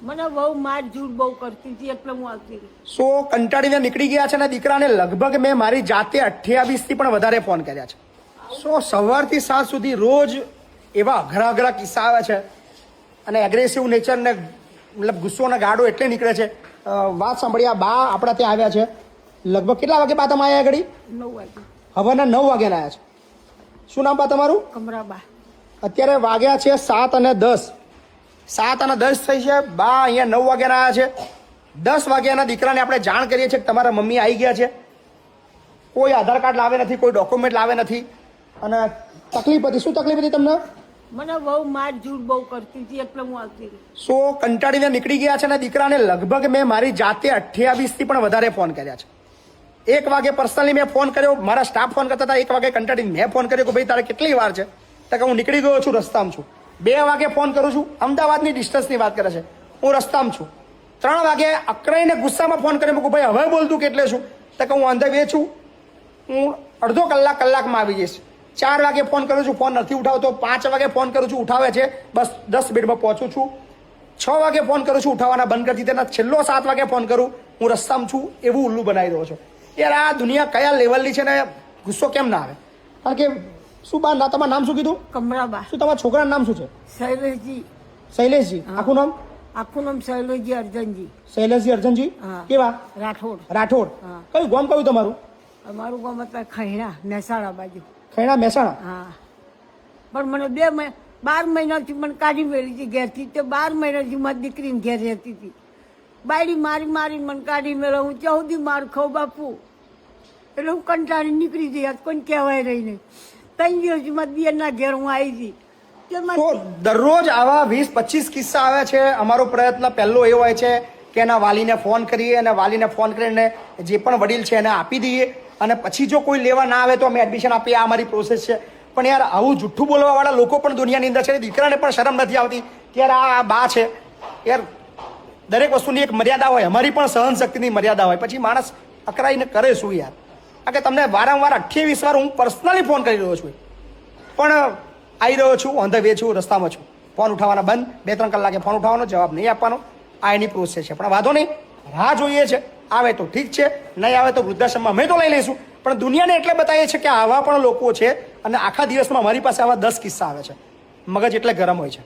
મને બહુ માર ઝૂડ બહુ કરતી હતી એટલે હું આવતી રહી. સો કંટાળીને નીકળી ગયા છે અને દીકરાને લગભગ મેં મારી જાતે 28 થી પણ વધારે ફોન કર્યા છે. સો સવારથી સાંજ સુધી રોજ એવા અઘરા અઘરા કિસ્સા આવે છે અને એગ્રેસિવ નેચર ને મતલબ ગુસ્સો અને ગાડો એટલે નીકળે છે. વાત સાંભળી, આ બા આપણા ત્યાં આવ્યા છે. લગભગ કેટલા વાગે બા તમે આવ્યા ઘડી? 9 વાગે. હવાના 9 વાગ્યાના આવ્યા છે. શું નામ બા તમારું? કમરાબા. અત્યારે વાગ્યા છે 7 અને 10. 7 અને 10 થઈ છે. બા અહીંયા 9 વાગ્યાના આવ્યા છે. 10 વાગ્યાના દીકરાને આપણે જાણ કરીએ છીએ કે તમારા મમ્મી આવી ગયા છે. કોઈ આધાર કાર્ડ લાવે નથી, કોઈ ડોક્યુમેન્ટ લાવે નથી અને તકલીફ હતી. શું તકલીફ હતી તમને? મને બહુ માર ઝૂડ બહુ કરતી હતી એટલે હું આવતી રહી. સો કંટાળીને નીકળી ગયા છે અને દીકરાને લગભગ મેં મારી જાતે 28 થી પણ વધારે ફોન કર્યા છે. 1 વાગે પર્સનલી મેં ફોન કર્યો, મારા સ્ટાફ ફોન કરતા હતા. 1 વાગે કંટાળીને મેં ફોન કર્યો કે ભાઈ તારે કેટલી વાર છે? તો કે હું નીકળી ગયો છું, રસ્તામાં છું. 2 વાગે ફોન કરું છું, અમદાવાદની ડિસ્ટન્સની વાત કરે છે, હું રસ્તામાં છું. 3 વાગે અકળાઈને ગુસ્સામાં ફોન કર્યો, મેં ભાઈ હવે બોલતું કેટલે છું? તો કે હું ઓન ધ વે છું, હું અડધો કલાકમાં આવી જઈશ. 4 વાગે ફોન કરું છું, ફોન નથી ઉઠાવતો. 5 વાગે ફોન કરું છું, ઉઠાવે છે, બસ 10 મિનિટમાં પહોંચું છું. 6 વાગે ફોન કરું છું, ઉઠાવવાના બંધ કરી દીધા. છેલ્લો 7 વાગે ફોન કરું, હું રસ્તામાં છું, એવું ઉલ્લુ બનાવી રહ્યો છું. યાર આ દુનિયા કયા લેવલની છે ને ગુસ્સો કેમ ના આવે? કારણ કે શું બા, તમારું નામ શું કીધું? કમરાબા. શું તમારા છોકરાનું નામ શું છે? શૈલેષજી. શૈલેષજી. આખું નામ? આખું નામ શૈલેષજી અર્જનજી. શૈલેષજી અર્જનજી. હા. કેવા? રાઠોડ. રાઠોડ. હા. કયું ગામ કયું તમારું? અમારું ગામ હતા ખૈણા, મહેસાણા બાજુ. ખૈણા, મહેસાણા. હા, પણ મને 12 મહિનાથી મને કાઢી મેળી હતી ઘેરથી. તે 12 મહિનાથી મારી દીકરીને ઘેર રહેતી હતી. બાયડી મારી મારીને મને કાઢી મેળો. હું 14 માર ખાઉં બાપુ. એટલે હું કંટાળી નીકળી જઈ. આજ કોઈને કહેવાય રહી નહીં. 3 દિવસથી મારી બેનના ઘેર હું આવી હતી. તો દરરોજ આવા 20-25 કિસ્સા આવે છે. અમારો પ્રયત્ન પહેલો એ હોય છે કે એના વાલીને ફોન કરીએ અને વાલીને ફોન કરીને જે પણ વડીલ છે એને આપી દઈએ અને પછી જો કોઈ લેવા ના આવે તો અમે એડમિશન આપીએ. આ અમારી પ્રોસેસ છે. પણ યાર આવું જુઠ્ઠું બોલવાવાળા લોકો પણ દુનિયાની અંદર છે. દીકરાને પણ શરમ નથી આવતી કે યાર આ બા છે. યાર દરેક વસ્તુની એક મર્યાદા હોય. અમારી પણ સહનશક્તિની મર્યાદા હોય. પછી માણસ અકળાઈને કરે શું યાર? કારણ કે તમને વારંવાર 28 વાર હું પર્સનલી ફોન કરી રહ્યો છું, પણ આવી રહ્યો છું, ઓન ધ વે છું, રસ્તામાં છું. ફોન ઉઠાવવાના બંધ. 2-3 કલાકે ફોન ઉઠાવવાનો, જવાબ નહીં આપવાનો. આ એની પ્રોસેસ છે. પણ વાંધો નહીં, રાહ જોઈએ છે. આવે તો ઠીક છે, નહીં આવે તો વૃદ્ધાશ્રમમાં અમે તો લઈ લઈશું. પણ દુનિયાને એટલે બતાવીએ છીએ કે આવા પણ લોકો છે અને આખા દિવસમાં મારી પાસે આવા 10 કિસ્સા આવે છે. મગજ એટલે ગરમ હોય છે.